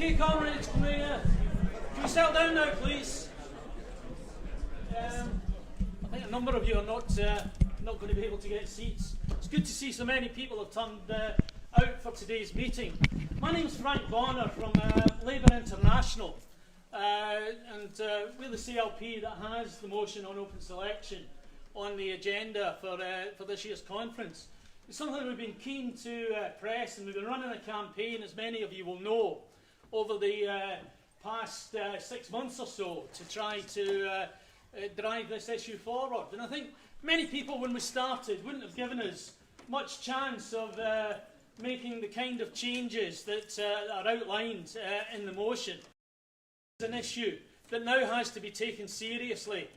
Okay, comrades, can we settle down now, please? I think a number of you are not going to be able to get seats. It's good to see so many people have turned out for today's meeting. My name's Frank Bonner from Labour International, and we're the CLP that has the motion on open selection on the agenda for this year's conference. It's something we've been keen to press, and we've been running a campaign, as many of you will know, over the past 6 months or so to try to drive this issue forward. And I think many people, when we started, wouldn't have given us much chance of making the kind of changes that are outlined in the motion. It's an issue that now has to be taken seriously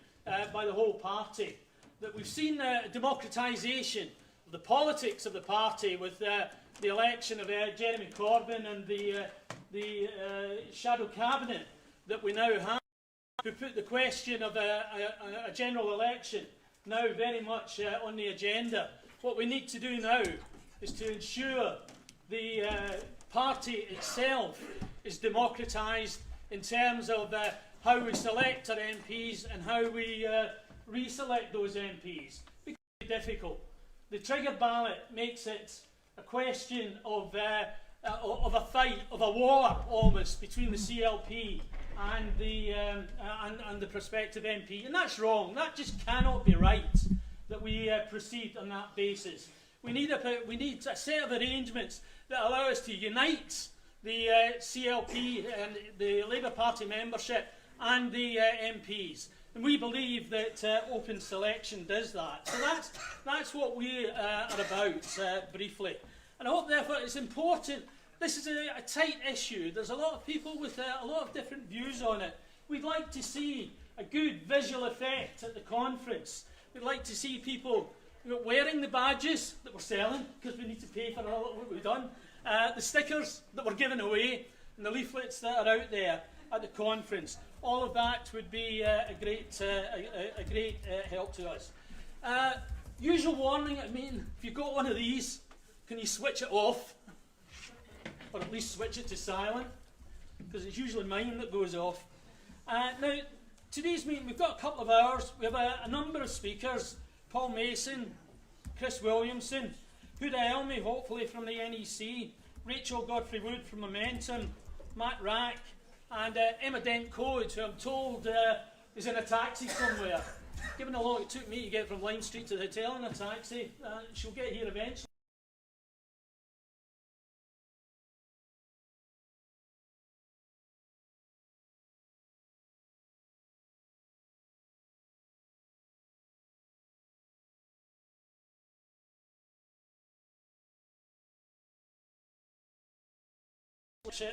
by the whole party. That we've seen democratisation of the politics of the party with the election of Jeremy Corbyn and the shadow cabinet that we now have, who put the question of a general election now very much on the agenda. What we need to do now is to ensure the party itself is democratised in terms of how we select our MPs and how we reselect those MPs. It's difficult. The trigger ballot makes it a question of a fight, of a war almost, between the CLP and the prospective MP, and that's wrong. That just cannot be right. That we proceed on that basis. We need a set of arrangements that allow us to unite the CLP and the Labour Party membership and the MPs. And we believe that open selection does that. So that's what we are about briefly. And I hope, therefore, it's important. This is a tight issue. There's a lot of people with a lot of different views on it. We'd like to see a good visual effect at the conference. We'd like to see people wearing the badges that we're selling, because we need to pay for all what we've done, the stickers that we're giving away, and the leaflets that are out there at the conference. All of that would be a great help to us. Usual warning, I mean, if you've got one of these, can you switch it off? Or at least switch it to silent, because it's usually mine that goes off. Now, today's meeting, we've got a couple of hours. We have a number of speakers: Paul Mason, Chris Williamson, Huda Elmi, hopefully from the NEC, Rachel Godfrey-Wood from Momentum, Matt Rack, and Emma Dent-Code, who I'm told is in a taxi somewhere. Given how long it took me to get from Lime Street to the hotel in a taxi, she'll get here eventually.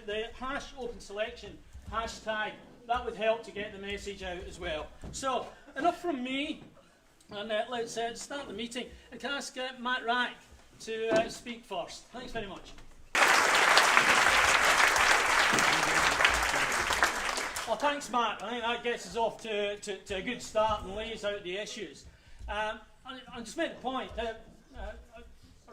The hash open selection hashtag, that would help to get the message out as well. So, enough from me, and let's start the meeting. And can I ask Matt Rack to speak first? Thanks very much. Well, thanks, Matt. I think that gets us off to a good start and lays out the issues. I just make the point that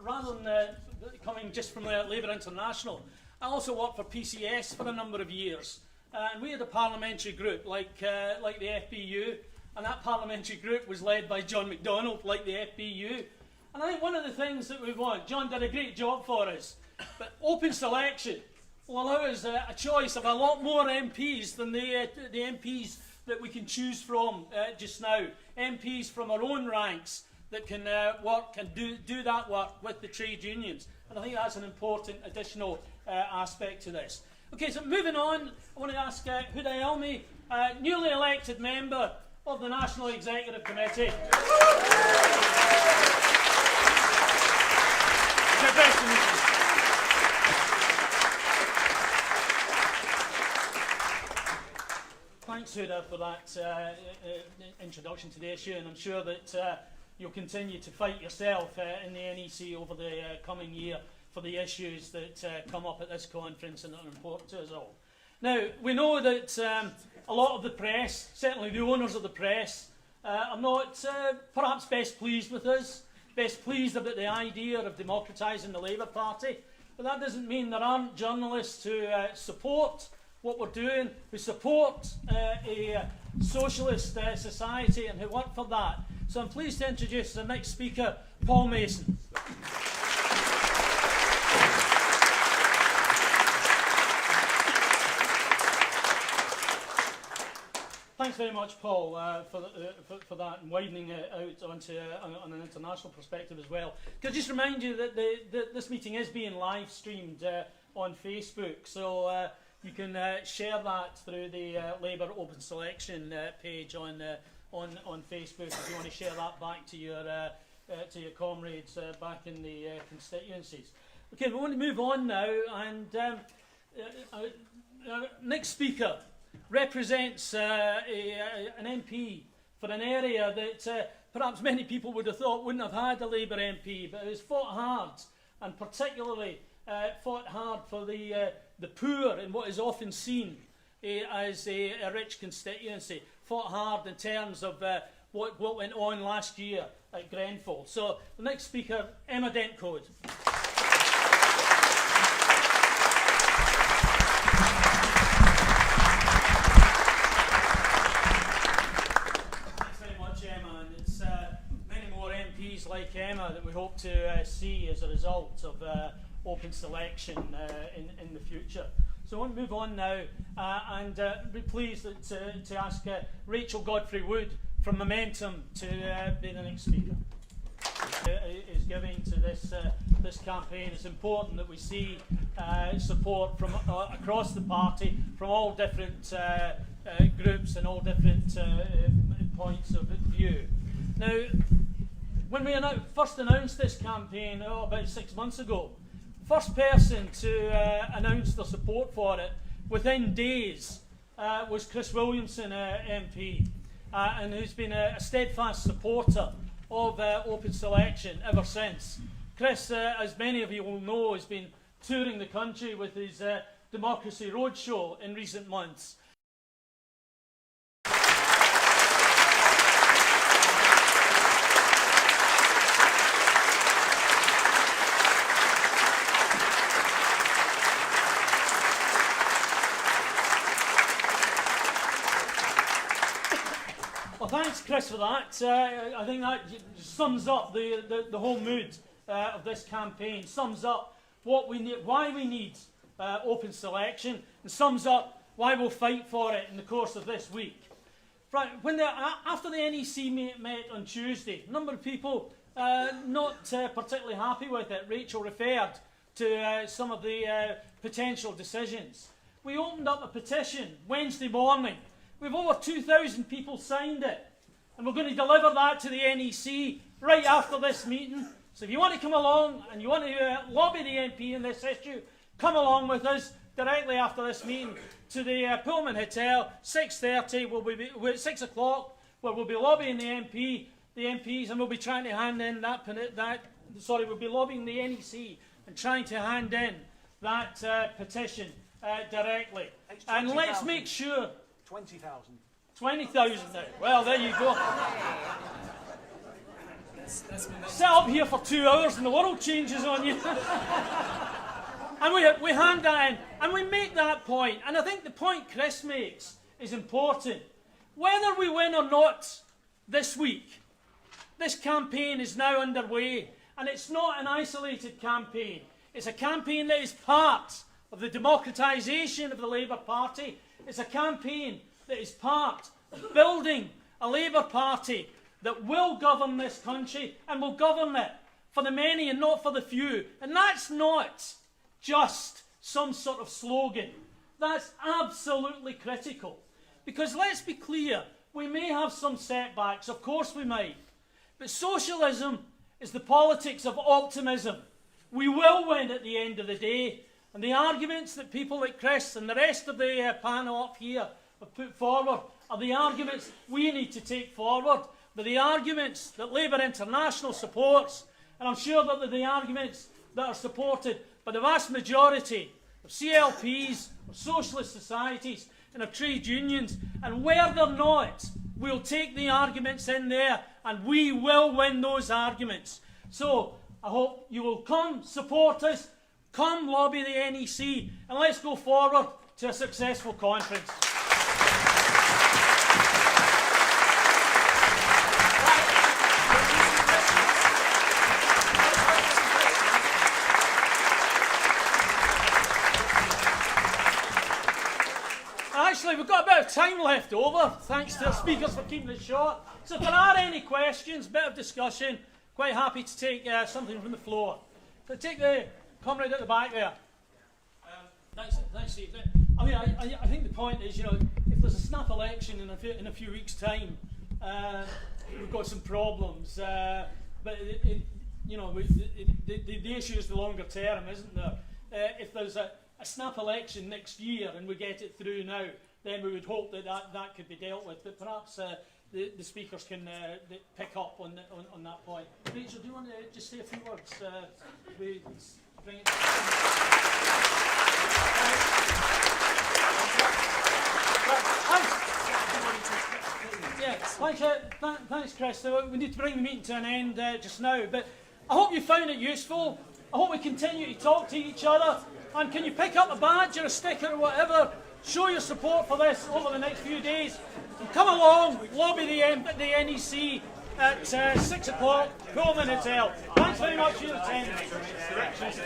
rather than coming just from Labour International, I also worked for PCS for a number of years, and we had a parliamentary group like the FBU, and that parliamentary group was led by John MacDonald, like the FBU. And I think one of the things that we want, John did a great job for us, but open selection will allow us a choice of a lot more MPs than the MPs that we can choose from just now. MPs from our own ranks that can work and do that work with the trade unions. And I think that's an important additional aspect to this. Okay, so moving on, I want to ask Huda Elmi, newly elected member of the National Executive Committee. Thanks, Huda, for that introduction to the issue, and I'm sure that you'll continue to fight yourself in the NEC over the coming year for the issues that come up at this conference and that are important to us all. Now, we know that a lot of the press, certainly the owners of the press, are not perhaps best pleased with us, best pleased about the idea of democratising the Labour Party. but that doesn't mean there aren't journalists who support what we're doing, who support a socialist society and who work for that. So I'm pleased to introduce the next speaker, Paul Mason. Thanks very much, Paul, for that and widening it out onto on an international perspective as well. Can I just remind you that this meeting is being live streamed on Facebook, so you can share that through the Labour Open Selection page on Facebook if you want to share that back to your comrades back in the constituencies. Okay, we want to move on now, and our next speaker represents an MP for an area that perhaps many people would have thought wouldn't have had a Labour MP, but has fought hard, and particularly fought hard for the poor in what is often seen as a rich constituency, fought hard in terms of what went on last year at Grenfell. So the next speaker, Emma Dentcode. Like Emma that we hope to see as a result of open selection in the future. So I want to move on now and be pleased to ask Rachel Godfrey-Wood from Momentum to be the next speaker. Is giving to this campaign. It's important that we see support from across the party, from all different groups and all different points of view. Now, when we first announced this campaign about 6 months ago, first person to announce their support for it within days was Chris Williamson, MP, and who's been a steadfast supporter of open selection ever since. Chris, as many of you will know, has been touring the country with his Democracy Roadshow in recent months. Well, thanks, Chris, for that. I think that sums up the whole mood of this campaign, sums up what we need, why we need open selection, and sums up why we'll fight for it in the course of this week. Right, after the NEC met on Tuesday, a number of people not particularly happy with it. Rachel referred to some of the potential decisions. We opened up a petition Wednesday morning. We've over 2,000 people signed it, and we're going to deliver that to the NEC right after this meeting. So if you want to come along and you want to lobby the MP in this issue, come along with us directly after this meeting to the Pullman Hotel, 6:30. 6 o'clock, where we'll be lobbying the MPs, and we'll be trying to hand in we'll be lobbying the NEC and trying to hand in that petition directly. And let's make sure. 20,000. 20,000 now. Well, there you go. Sit up here for 2 hours and the world changes on you. And we hand that in, and we make that point. And I think the point Chris makes is important. Whether we win or not this week, this campaign is now underway. And it's not an isolated campaign. It's a campaign that is part of the democratisation of the Labour Party. It's a campaign that is part of building a Labour Party that will govern this country and will govern it for the many and not for the few. And that's not just some sort of slogan. That's absolutely critical. Because let's be clear, we may have some setbacks, of course we might. But socialism is the politics of optimism. We will win at the end of the day. And the arguments that people like Chris and the rest of the panel up here have put forward are the arguments we need to take forward. They're the arguments that Labour International supports, and I'm sure that they're the arguments that are supported by the vast majority of CLPs, of socialist societies and of trade unions. And where they're not, we'll take the arguments in there and we will win those arguments. So I hope you will come, support us, come lobby the NEC, and let's go forward to a successful conference. Actually, we've got a bit of time left over, thanks to the speakers for keeping it short. So if there are any questions, bit of discussion, quite happy to take something from the floor. So take the comrade at the back there. Thanks, Steve. I mean, I think the point is, you know, if there's a snap election in a few weeks' time, we've got some problems. But you know, the issue is the longer term, isn't there? If there's a snap election next year and we get it through now, then we would hope that could be dealt with. But perhaps the speakers can pick up on that point. Rachel, do you want to just say a few words? We bring it. Thanks, Chris. So we need to bring the meeting to an end just now. But I hope you found it useful. I hope we continue to talk to each other. And can you pick up a badge or a sticker or whatever? Show your support for this over the next few days. And come along, lobby the NEC at 6 o'clock, Pullman Hotel. Thanks very much for your attendance.